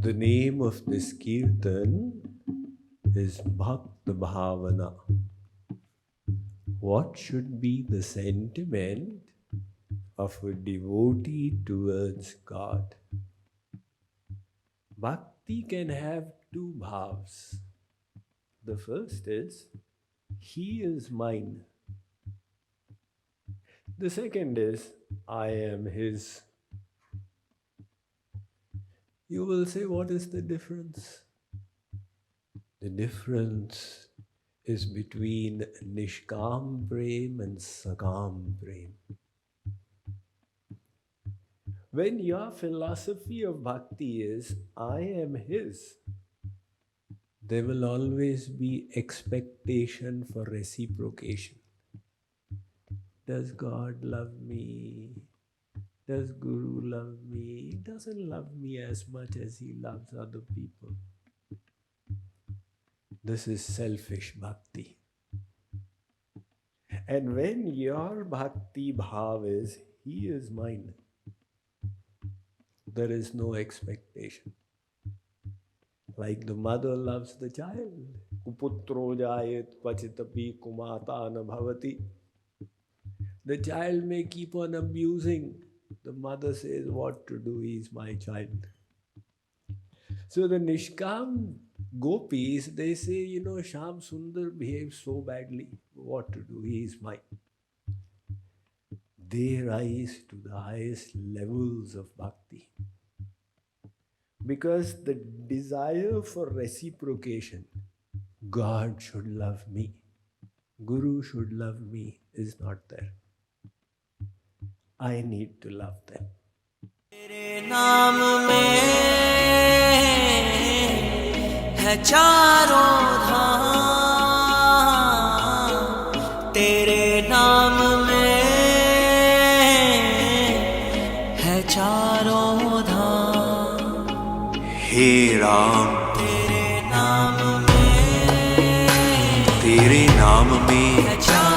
The name of this Kirtan is Bhakta Bhavana. What should be the sentiment of a devotee towards God. Bhakti can have two bhavs. The first is, he is mine. The second is, I am his. You will say, what is the difference? The difference is between Nishkam Prem and Sakam Prem. When your philosophy of bhakti is, I am his, there will always be expectation for reciprocation. Does God love me? Does Guru love me? He doesn't love me as much as he loves other people. This is selfish bhakti. And when your bhakti bhav is, he is mine, there is no expectation. Like the mother loves the child. Kuputro jayet pachitapi kumata na bhavati. The child may keep on abusing. The mother says, what to do? He is my child. So the Nishkam gopis, they say, Shyam Sundar behaves so badly. What to do? He is mine. They rise to the highest levels of bhakti. Because the desire for reciprocation, God should love me, Guru should love me, is not there. I need to love them. तेरे नाम में है चारों धाम, तेरे नाम में है चारों धाम। हे राम तेरे नाम में है चारों